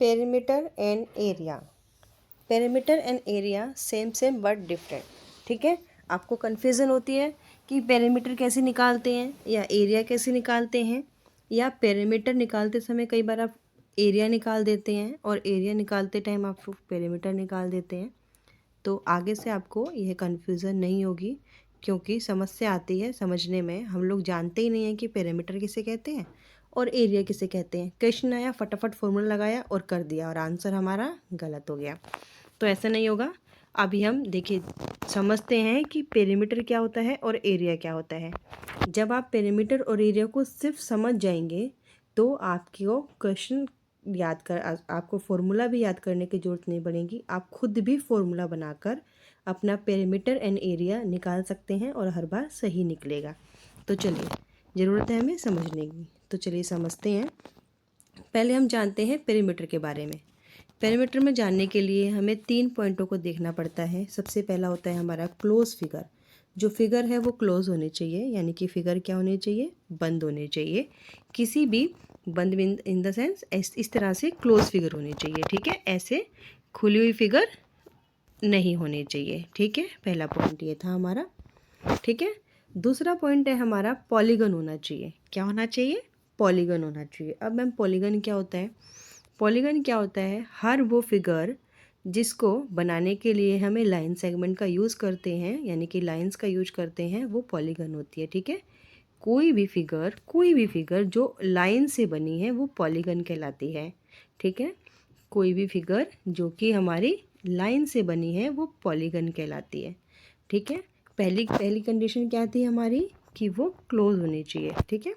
Perimeter and area. Perimeter and area same but different. ठीक है, आपको कन्फ्यूज़न होती है कि पेरीमीटर कैसे निकालते हैं या एरिया कैसे निकालते हैं, या पेरीमीटर निकालते समय कई बार आप एरिया निकाल देते हैं और एरिया निकालते टाइम आप पेरीमीटर निकाल देते हैं। तो आगे से आपको यह कन्फ्यूज़न नहीं होगी, क्योंकि समस्या आती है समझने में, हम लोग जानते ही नहीं हैं कि पेरीमीटर किसे कहते हैं और एरिया किसे कहते हैं। क्वेश्चन आया, फटाफट फॉर्मूला लगाया और कर दिया और आंसर हमारा गलत हो गया। तो ऐसा नहीं होगा। अभी हम देखिए समझते हैं कि पेरीमीटर क्या होता है और एरिया क्या होता है। जब आप पेरीमीटर और एरिया को सिर्फ समझ जाएंगे तो आपको क्वेश्चन याद कर आपको फॉर्मूला भी याद करने की ज़रूरत नहीं पड़ेगी। आप खुद भी फॉर्मूला बनाकर अपना पेरीमीटर एंड एरिया निकाल सकते हैं और हर बार सही निकलेगा। तो चलिए, ज़रूरत है हमें समझने की, तो चलिए समझते हैं। पहले हम जानते हैं पेरीमीटर के बारे में। पेरीमीटर में जानने के लिए हमें 3 पॉइंटों को देखना पड़ता है। सबसे पहला होता है हमारा क्लोज फिगर। जो फिगर है वो क्लोज होने चाहिए, यानी कि फिगर क्या होने चाहिए, बंद होने चाहिए। किसी भी बंद इन द सेंस इस तरह से क्लोज फिगर होनी चाहिए। ठीक है, ऐसे खुली हुई फिगर नहीं होनी चाहिए। ठीक है, पहला पॉइंट ये था हमारा। ठीक है, दूसरा पॉइंट है हमारा पॉलीगन होना चाहिए। क्या होना चाहिए, पॉलीगन होना चाहिए। अब मैम पॉलीगन क्या होता है? पॉलीगन क्या होता है, हर वो फिगर जिसको बनाने के लिए हमें लाइन सेगमेंट का यूज़ करते हैं, यानी कि लाइंस का यूज करते हैं, वो पॉलीगन होती है। ठीक है, कोई भी फिगर जो लाइन से बनी है वो पॉलीगन कहलाती है। ठीक है, कोई भी फिगर जो कि हमारी लाइन से बनी है वो पॉलीगन कहलाती है। ठीक है, पहली पहली कंडीशन क्या थी हमारी, कि वो क्लोज होनी चाहिए। ठीक है,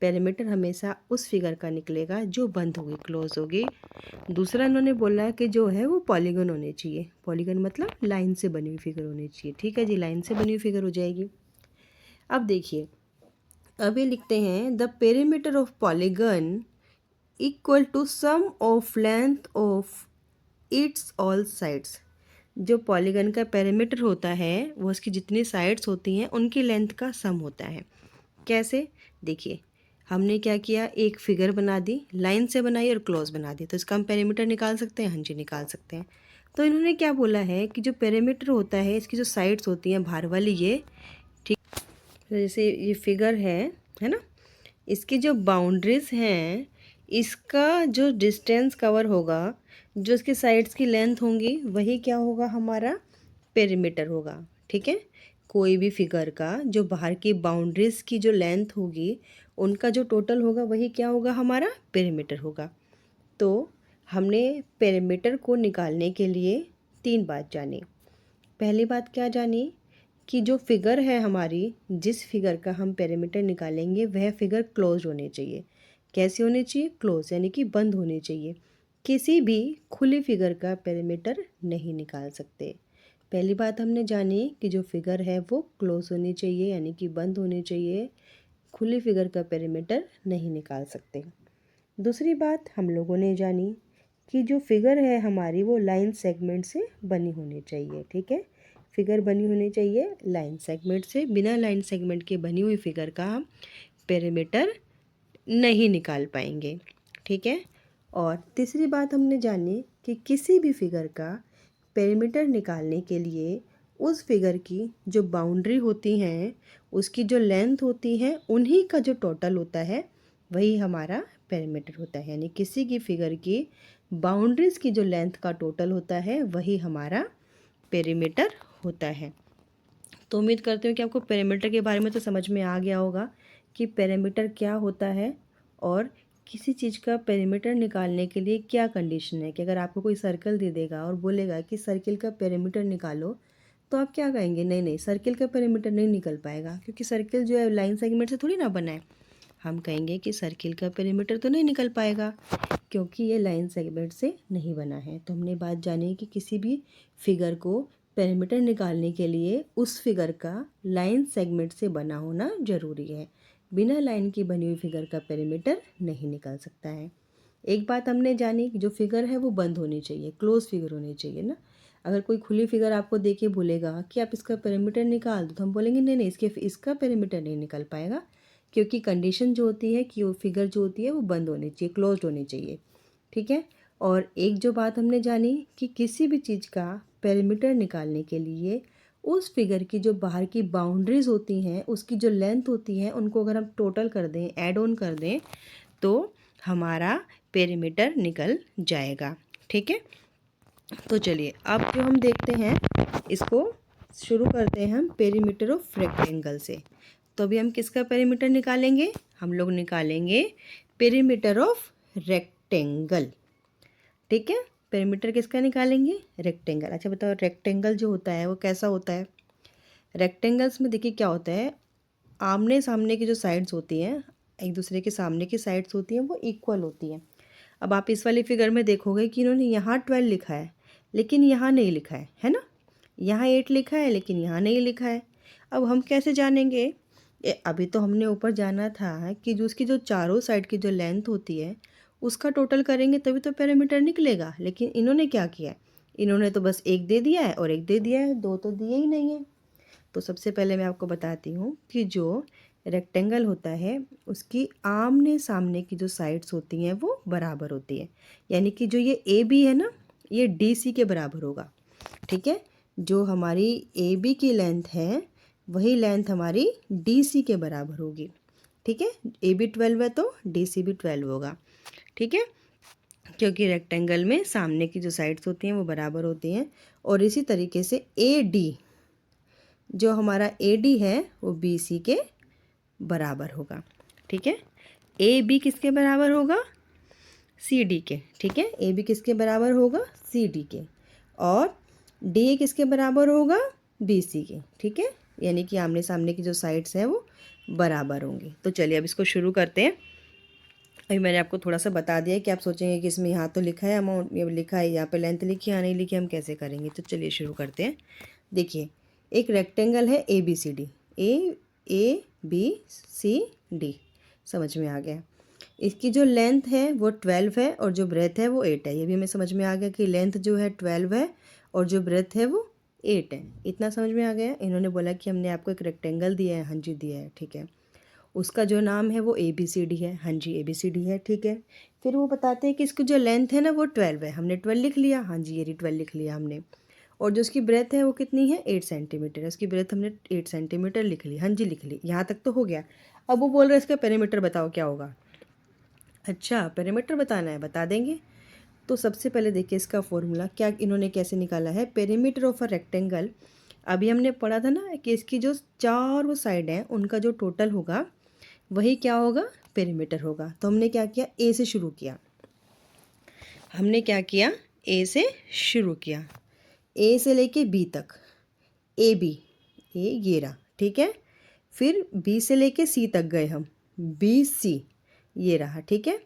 पेरीमीटर हमेशा उस फिगर का निकलेगा जो बंद होगी, क्लोज होगी। दूसरा इन्होंने बोला कि जो है वो पॉलीगन होने चाहिए। पॉलीगन मतलब लाइन से बनी हुई फिगर होनी चाहिए। ठीक है जी, लाइन से बनी हुई फिगर हो जाएगी। अब देखिए, अभी लिखते हैं the perimeter of polygon equal to sum of length of its all sides. जो पॉलीगन का पेरीमीटर होता है वो उसकी जितनी साइड्स होती हैं उनकी लेंथ का सम होता है। कैसे, देखिए हमने क्या किया, एक फिगर बना दी, लाइन से बनाई और क्लोज बना दी, तो इसका हम पेरीमीटर निकाल सकते हैं। हाँ जी, निकाल सकते हैं। तो इन्होंने क्या बोला है कि जो पेरीमीटर होता है इसकी जो साइड्स होती हैं बाहर वाली, ये ठीक, तो जैसे ये फिगर है ना, इसकी जो बाउंड्रीज हैं, इसका जो डिस्टेंस कवर होगा, जो इसकी साइड्स की लेंथ होंगी, वही क्या होगा, हमारा पेरीमीटर होगा। ठीक है, कोई भी फिगर का जो बाहर की बाउंड्रीज की जो लेंथ होगी, उनका जो टोटल होगा वही क्या होगा, हमारा पेरीमीटर होगा। तो हमने पेरीमीटर को निकालने के लिए 3 बात जानी। पहली बात क्या जानी, कि जो फिगर है हमारी, जिस फिगर का हम पेरीमीटर निकालेंगे वह फिगर क्लोज होनी चाहिए। कैसी होनी चाहिए, क्लोज, यानी कि बंद होनी चाहिए। किसी भी खुली फिगर का पेरीमीटर नहीं निकाल सकते। पहली बात हमने जानी कि जो फिगर है वो क्लोज होनी चाहिए, यानी कि बंद होनी चाहिए। खुली फिगर का पेरीमीटर नहीं निकाल सकते। दूसरी बात हम लोगों ने जानी कि जो फिगर है हमारी वो लाइन सेगमेंट से बनी होनी चाहिए। ठीक है, फिगर बनी होनी चाहिए लाइन सेगमेंट से। बिना लाइन सेगमेंट के बनी हुई फिगर का हम पेरीमीटर नहीं निकाल पाएंगे। ठीक है, और तीसरी बात हमने जानी कि किसी भी फिगर का पेरीमीटर निकालने के लिए उस फिगर की जो बाउंड्री होती हैं, उसकी जो लेंथ होती है, उन्हीं का जो टोटल होता है वही हमारा पेरीमीटर होता है। यानी किसी की फिगर की बाउंड्रीज की जो लेंथ का टोटल होता है वही हमारा पेरीमीटर होता है। तो उम्मीद करती हूँ कि आपको पेरीमीटर के बारे में तो समझ में आ गया होगा कि पेरीमीटर क्या होता है और किसी चीज़ का पेरीमीटर निकालने के लिए क्या कंडीशन है। कि अगर आपको कोई सर्कल दे देगा और बोलेगा कि सर्किल का पेरीमीटर निकालो, तो आप क्या कहेंगे, नहीं नहीं सर्किल का पेरीमीटर नहीं निकल पाएगा, क्योंकि सर्किल जो है लाइन सेगमेंट से थोड़ी ना बना है। हम कहेंगे कि सर्किल का पेरीमीटर तो नहीं निकल पाएगा क्योंकि ये लाइन सेगमेंट से नहीं बना है। तो हमने बात जानी कि किसी भी फिगर को पेरीमीटर निकालने के लिए उस फिगर का लाइन सेगमेंट से बना होना ज़रूरी है। बिना लाइन की बनी हुई फिगर का पेरीमीटर नहीं निकल सकता है। एक बात हमने जानी कि जो फिगर है वो बंद होनी चाहिए, क्लोज फिगर होनी चाहिए ना। अगर कोई खुली फिगर आपको दे के बोलेगा कि आप इसका पेरीमीटर निकाल दो, तो हम बोलेंगे नहीं नहीं इसका पेरीमीटर नहीं निकल पाएगा, क्योंकि कंडीशन जो होती है कि वो फिगर जो होती है वो बंद होनी चाहिए, क्लोज्ड होनी चाहिए। ठीक है, और एक जो बात हमने जानी कि किसी भी चीज़ का पेरीमीटर निकालने के लिए उस फिगर की जो बाहर की बाउंड्रीज होती हैं, उसकी जो लेंथ होती है, उनको अगर हम टोटल कर दें, ऐड ऑन कर दें, तो हमारा पेरीमीटर निकल जाएगा। ठीक है, तो चलिए अब जो हम देखते हैं इसको शुरू करते हैं हम पेरीमीटर ऑफ रेक्टेंगल से। तो अभी हम किसका पेरीमीटर निकालेंगे? हम लोग निकालेंगे पेरीमीटर ऑफ रेक्टेंगल। ठीक है, पेरीमीटर किसका निकालेंगे? रेक्टेंगल। अच्छा बताओ, रेक्टेंगल जो होता है वो कैसा होता है? रेक्टेंगल्स में देखिए क्या होता है, आमने सामने की जो साइड्स होती हैं, एक दूसरे के सामने की साइड्स होती हैं, वो इक्वल होती हैं। अब आप इस वाली फिगर में देखोगे कि इन्होंने यहाँ 12 लिखा है लेकिन यहाँ नहीं लिखा है ना? यहाँ 8 लिखा है लेकिन यहाँ नहीं लिखा है। अब हम कैसे जानेंगे? अभी तो हमने ऊपर जाना था कि जो उसकी जो चारों साइड की जो लेंथ होती है उसका टोटल करेंगे तभी तो पैरामीटर निकलेगा। लेकिन इन्होंने क्या किया? इन्होंने तो बस एक दे दिया है और एक दे दिया है, दो तो दिए ही नहीं है। तो सबसे पहले मैं आपको बताती हूँ कि जो रेक्टेंगल होता है उसकी आमने सामने की जो साइड्स होती हैं वो बराबर होती है। यानी कि जो ये ए बी है ना, ये डी सी के बराबर होगा। ठीक है, जो हमारी ए बी की लेंथ है वही लेंथ हमारी डी सी के बराबर होगी। ठीक है, ए बी 12 है तो डी सी भी 12 होगा। ठीक है, क्योंकि रेक्टेंगल में सामने की जो साइड्स होती हैं वो बराबर होती हैं। और इसी तरीके से ए डी, जो हमारा ए डी है वो बी सी के बराबर होगा। ठीक है, ए बी किसके बराबर होगा? सी डी के। ठीक है, ए बी किसके बराबर होगा? सी डी के। और डी किसके बराबर होगा? बी सी के। ठीक है, यानी कि आमने सामने की जो साइड्स हैं वो बराबर होंगी। तो चलिए अब इसको शुरू करते हैं। अभी मैंने आपको थोड़ा सा बता दिया कि आप सोचेंगे कि इसमें यहाँ तो लिखा है अमाउंट, ये लिखा है, यहाँ पे लेंथ लिखी है, यहाँ नहीं लिखी, हम कैसे करेंगे? तो चलिए शुरू करते हैं। देखिए, एक रेक्टेंगल है A B C D, A B C D, समझ में आ गया। इसकी जो लेंथ है वो 12 है और जो ब्रेथ है वो 8 है। ये भी हमें समझ में आ गया कि लेंथ जो है 12 है और जो ब्रेथ है वो 8 है। इतना समझ में आ गया। इन्होंने बोला कि हमने आपको एक रेक्टेंगल दिया है। हाँ जी दिया है, ठीक है। उसका जो नाम है वो ए बी सी डी है। हाँ जी ए बी सी डी है, ठीक है। फिर वो बताते हैं कि इसकी जो लेंथ है ना वो 12 है। हमने 12 लिख लिया। हाँ जी, ये 12 लिख लिया हमने। और जो उसकी ब्रेथ है वो कितनी है? 8 सेंटीमीटर है। उसकी ब्रेथ हमने 8 सेंटीमीटर लिख ली। हाँ जी लिख ली। यहाँ तक तो हो गया। अब वो बोल रहे हैं इसका पेरीमीटर बताओ क्या होगा। अच्छा, पेरीमीटर बताना है, बता देंगे। तो सबसे पहले देखिए इसका फॉर्मूला क्या इन्होंने कैसे निकाला है। पेरीमीटर ऑफ अ रेक्टेंगल, अभी हमने पढ़ा था ना कि इसकी जो चारों साइड हैं उनका जो टोटल होगा वही क्या होगा? पेरीमीटर होगा। तो हमने क्या किया? ए से शुरू किया। हमने क्या किया? ए से शुरू किया। ए से लेके बी तक, ए बी, ए ये रहा, ठीक है। फिर बी से लेके सी तक गए हम, बी सी ये रहा, ठीक है।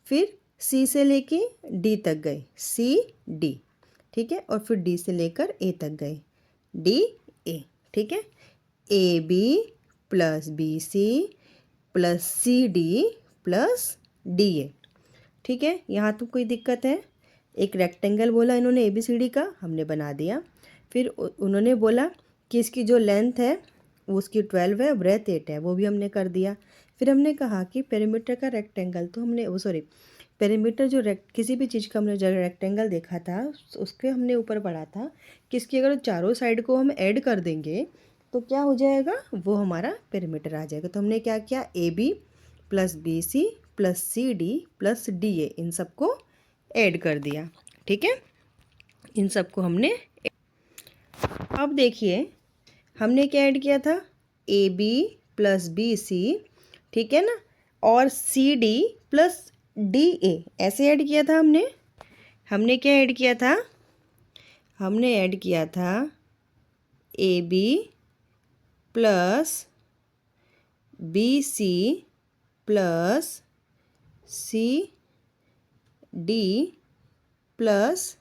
फिर सी से लेके डी तक गए, सी डी, ठीक है। और फिर डी से लेकर ए तक गए, डी ए, ठीक है। A B plus B C plus C D plus D A, ठीक है। यहाँ तो कोई दिक्कत है? एक रेक्टेंगल बोला इन्होंने ए बी सी डी का, हमने बना दिया। फिर उन्होंने बोला कि इसकी जो लेंथ है वो उसकी 12 है, ब्रेथ 8 है, वो भी हमने कर दिया। फिर हमने कहा कि पेरीमीटर का रेक्टेंगल, तो हमने वो सॉरी पेरीमीटर जो किसी भी चीज़ का हमने जो रेक्टेंगल देखा था उसके हमने ऊपर पढ़ा था कि इसकी अगर चारों साइड को हम ऐड कर देंगे तो क्या हो जाएगा? वो हमारा पेरीमीटर आ जाएगा। तो हमने क्या किया? A B plus B C plus C D plus D A, इन सबको ऐड कर दिया, ठीक है। इन सबको हमने, अब देखिए हमने क्या ऐड किया था? A B plus B C, ठीक है ना, और C D plus D A, ऐसे ऐड किया था हमने। हमने क्या ऐड किया था? हमने ऐड किया था A B plus B C plus C D plus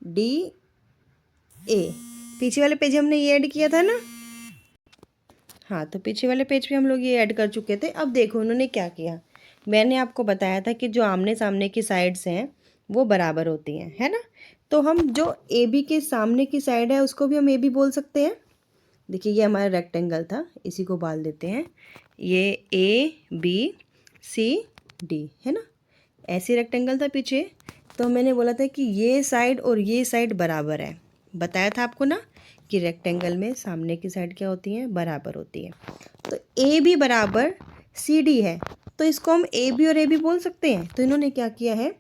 D A. पीछे वाले पेज हमने ये ऐड किया था ना? हाँ, तो पीछे वाले पेज पे हम लोग ये ऐड कर चुके थे। अब देखो उन्होंने क्या किया। मैंने आपको बताया था कि जो आमने सामने की साइड्स हैं वो बराबर होती हैं, है ना। तो हम जो ए बी के सामने की साइड है उसको भी हम ए बी बोल सकते हैं। देखिए ये हमारा रेक्टेंगल था, इसी को बाल देते हैं। ये ए बी सी डी है ना, ऐसे रेक्टेंगल था पीछे। तो मैंने बोला था कि ये साइड और ये साइड बराबर है, बताया था आपको ना कि रेक्टेंगल में सामने की साइड क्या होती है, बराबर होती है। तो ए बी बराबर सी डी है, तो इसको हम ए बी और ए बी बोल सकते हैं। तो इन्होंने क्या किया है,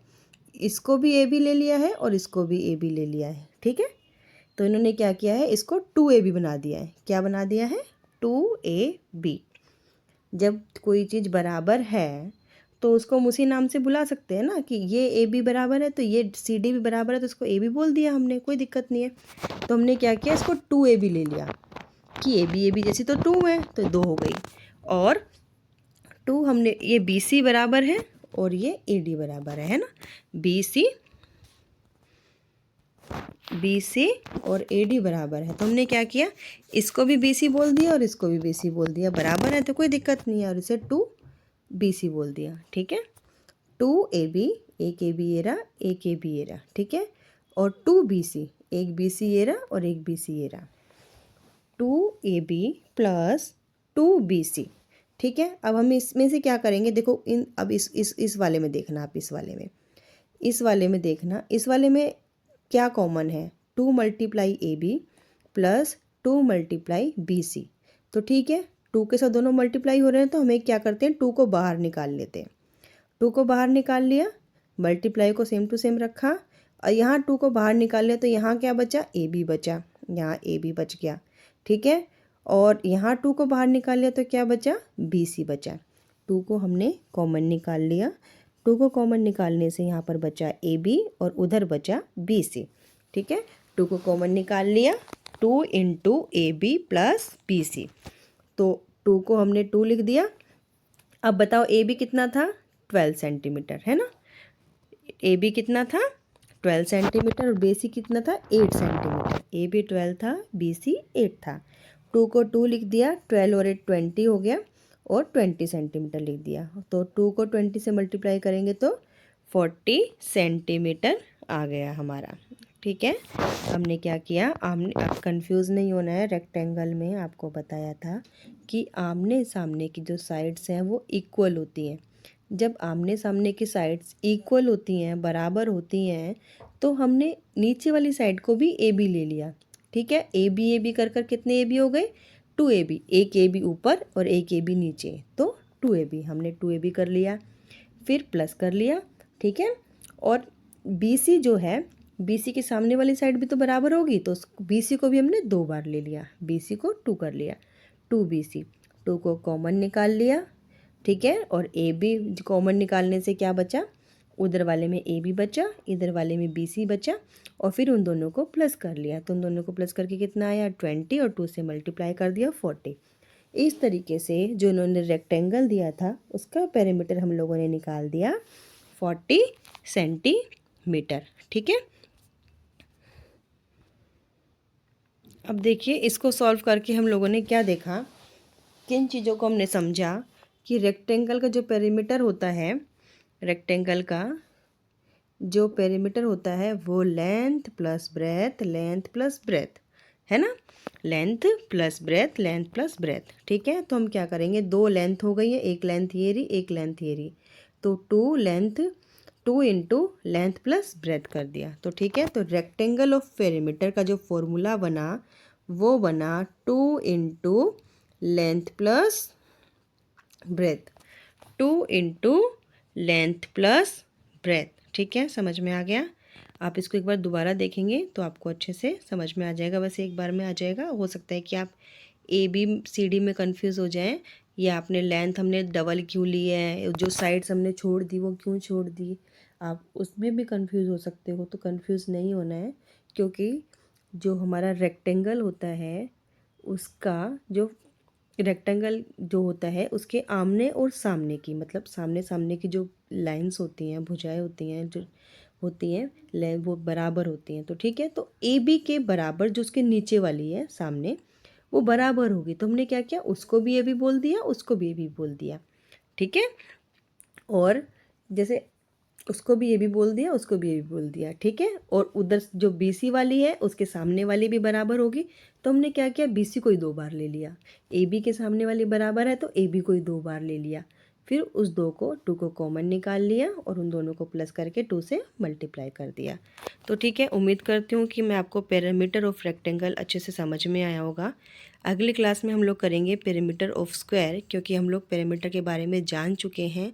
इसको भी ए बी ले लिया है और इसको भी ए बी ले लिया है, ठीक है। तो इन्होंने क्या किया है, इसको 2AB बना दिया है। क्या बना दिया है, 2AB। जब कोई चीज़ बराबर है तो उसको हम उसी नाम से बुला सकते हैं ना, कि ये AB बराबर है तो ये CD भी बराबर है, तो इसको AB बोल दिया हमने, कोई दिक्कत नहीं है। तो हमने क्या किया, इसको 2AB ले लिया कि AB जैसी तो 2 है, तो 2 हो गई। और 2 हमने, ये BC बराबर है और ये AD बराबर है ना। BC और AD बराबर है, तो हमने क्या किया, इसको भी BC बोल दिया और इसको भी BC बोल दिया, बराबर है तो कोई दिक्कत नहीं है, और इसे 2BC बोल दिया, ठीक है। 2AB, एक AB ये रहा, एक AB ये रहा, ठीक है। और 2BC, एक BC ये रहा और एक BC ये रहा। 2AB प्लस 2BC, ठीक है। अब हम इसमें से क्या करेंगे, देखो अब इस वाले में देखना, आप इस वाले में देखना, इस वाले में क्या कॉमन है, 2 multiply AB plus 2 multiply BC। तो ठीक है, 2 के साथ दोनों मल्टीप्लाई हो रहे हैं, तो हमें क्या करते हैं, 2 को बाहर निकाल लेते हैं। 2 को बाहर निकाल लिया, मल्टीप्लाई को सेम टू सेम रखा, और यहाँ 2 को बाहर निकाल लिया तो यहाँ क्या बचा, AB बचा, यहाँ AB बच गया, ठीक है। और यहाँ 2 को बाहर निकाल लिया तो क्या बचा, BC बचा। 2 को हमने कॉमन निकाल लिया, 2 को कॉमन निकालने से यहाँ पर बचा AB और उधर बचा BC, ठीक है। 2 को कॉमन निकाल लिया, 2 इंटू AB प्लस BC, तो 2 को हमने 2 लिख दिया। अब बताओ AB कितना था, 12 सेंटीमीटर, है ना। AB कितना था, 12 सेंटीमीटर, और BC कितना था, 8 सेंटीमीटर। AB 12 था, BC 8 था। 2 को 2 लिख दिया, 12 और 8 20 हो गया, और 20 सेंटीमीटर लिख दिया। तो 2 को 20 से मल्टीप्लाई करेंगे तो 40 सेंटीमीटर आ गया हमारा, ठीक है। हमने क्या किया, आमने, अब कंफ्यूज नहीं होना है, रेक्टेंगल में आपको बताया था कि आमने सामने की जो साइड्स हैं वो इक्वल होती हैं। जब आमने सामने की साइड्स इक्वल होती हैं, बराबर होती हैं, तो हमने नीचे वाली साइड को भी AB ले लिया, ठीक है। AB कर कर कितने AB हो गए, 2AB, एक AB ऊपर और एक AB नीचे, तो 2AB, हमने 2AB कर लिया, फिर प्लस कर लिया, ठीक है। और BC जो है, BC के सामने वाली साइड भी तो बराबर होगी, तो BC को भी हमने 2 बार ले लिया, BC को 2 कर लिया, 2BC। 2 को कॉमन निकाल लिया, ठीक है। और AB कॉमन निकालने से क्या बचा, उधर वाले में AB बचा, इधर वाले में BC बचा, और फिर उन दोनों को प्लस कर लिया, तो उन दोनों को प्लस करके कितना आया, 20, और 2 से मल्टीप्लाई कर दिया 40। इस तरीके से जो इन्होंने रेक्टेंगल दिया था उसका पेरीमीटर हम लोगों ने निकाल दिया 40 सेंटीमीटर, ठीक है। अब देखिए, इसको सॉल्व करके हम लोगों ने क्या देखा, किन चीज़ों को हमने समझा कि रेक्टेंगल का जो पेरीमीटर होता है, रेक्टेंगल का जो पेरीमीटर होता है वो length plus breadth, length plus breadth, है ना, length plus breadth, length plus breadth, ठीक है। तो हम क्या करेंगे, 2 लेंथ हो गई है, एक लेंथ ये रही, एक लेंथ ये रही, तो 2 इंटू लेंथ प्लस ब्रेथ कर दिया, तो ठीक है। तो रेक्टेंगल ऑफ पेरीमीटर का जो फॉर्मूला बना वो बना 2 into length plus breadth, 2 into length plus breadth, ठीक है, समझ में आ गया। आप इसको एक बार दोबारा देखेंगे तो आपको अच्छे से समझ में आ जाएगा, बस एक बार में आ जाएगा। हो सकता है कि आप ABCD में कंफ्यूज हो जाएं, या आपने लेंथ हमने डबल क्यों ली है, जो साइड्स हमने छोड़ दी वो क्यों छोड़ दी, आप उसमें भी कंफ्यूज हो सकते हो। तो कंफ्यूज नहीं होना है, क्योंकि जो हमारा रेक्टेंगल होता है उसका जो रेक्टेंगल जो होता है उसके आमने और सामने की, मतलब सामने सामने की जो लाइंस होती हैं, भुजाएं होती हैं, जो होती हैं वो बराबर होती हैं, तो ठीक है। तो AB के बराबर जो उसके नीचे वाली है सामने वो बराबर होगी, तो हमने क्या किया, उसको भी AB बोल दिया, उसको भी AB बोल दिया, ठीक है। और जैसे उसको भी AB बोल दिया, उसको भी AB बोल दिया, ठीक है। और उधर जो BC वाली है उसके सामने वाली भी बराबर होगी, तो हमने क्या किया, BC को ही 2 बार ले लिया, AB के सामने वाली बराबर है तो AB को ही 2 बार ले लिया, फिर उस 2 को 2 को कॉमन निकाल लिया और उन दोनों को प्लस करके 2 से मल्टीप्लाई कर दिया। तो ठीक है, उम्मीद करती हूँ कि मैं आपको पेरीमीटर ऑफ रेक्टेंगल अच्छे से समझ में आया होगा। अगली क्लास में हम लोग करेंगे पेरीमीटर ऑफ स्क्वायर, क्योंकि हम लोग पेरीमीटर के बारे में जान चुके हैं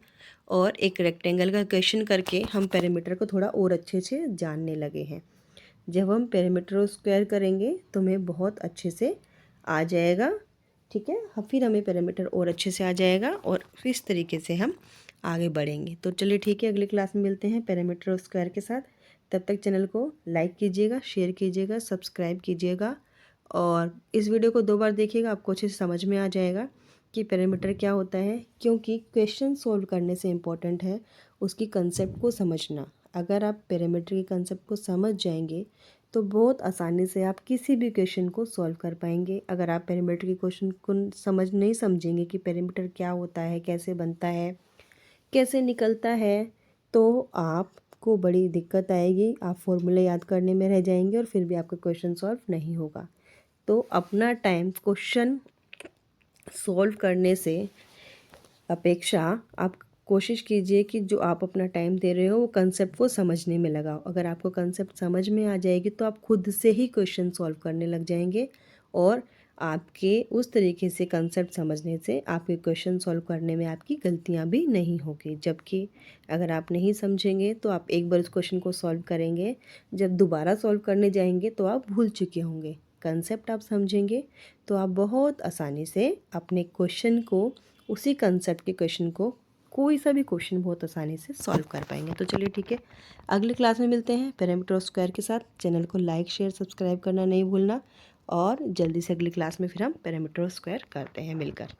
और एक रेक्टेंगल का क्वेश्चन करके हम पेरीमीटर को थोड़ा और अच्छे से जानने लगे हैं। जब हम पेरीमीटर ऑफ स्क्वायर करेंगे तो हमें बहुत अच्छे से आ जाएगा। ठीक है, फिर हमें पेरीमीटर और अच्छे से आ जाएगा और इस तरीके से हम आगे बढ़ेंगे। तो चलिए ठीक है, अगली क्लास में मिलते हैं पेरीमीटर ऑफ स्क्वायर के साथ। तब तक चैनल को लाइक कीजिएगा, शेयर कीजिएगा, सब्सक्राइब कीजिएगा और इस वीडियो को 2 बार देखिएगा, आपको अच्छे से समझ में आ जाएगा कि पेरीमीटर क्या होता है। क्योंकि क्वेश्चन सॉल्व करने से इम्पोर्टेंट है उसकी कंसेप्ट को समझना। अगर आप पेरीमीटर की कंसेप्ट को समझ जाएंगे तो बहुत आसानी से आप किसी भी क्वेश्चन को सॉल्व कर पाएंगे। अगर आप पेरीमीटर की क्वेश्चन को नहीं समझेंगे कि पेरीमीटर क्या होता है, कैसे बनता है, कैसे निकलता है, तो आपको बड़ी दिक्कत आएगी। आप फॉर्मूले याद करने में रह जाएंगे और फिर भी आपका क्वेश्चन सॉल्व नहीं होगा। तो अपना टाइम क्वेश्चन सॉल्व करने से अपेक्षा आप कोशिश कीजिए कि जो आप अपना टाइम दे रहे हो वो कंसेप्ट को समझने में लगाओ। अगर आपको कंसेप्ट समझ में आ जाएगी तो आप खुद से ही क्वेश्चन सॉल्व करने लग जाएंगे और आपके उस तरीके से कंसेप्ट समझने से आपके क्वेश्चन सॉल्व करने में आपकी गलतियां भी नहीं होगी। जबकि अगर आप नहीं समझेंगे तो आप एक बार उस क्वेश्चन को सॉल्व करेंगे, जब दोबारा सॉल्व करने जाएंगे तो आप भूल चुके होंगे। कंसेप्ट आप समझेंगे तो आप बहुत आसानी से अपने क्वेश्चन को, उसी कंसेप्ट के क्वेश्चन को, कोई सा भी क्वेश्चन बहुत आसानी से सॉल्व कर पाएंगे। तो चलिए ठीक है, अगली क्लास में मिलते हैं पेरीमीटर ऑफ स्क्वायर के साथ। चैनल को लाइक शेयर सब्सक्राइब करना नहीं भूलना और जल्दी से अगली क्लास में फिर हम पेरीमीटर ऑफ स्क्वायर करते हैं मिलकर।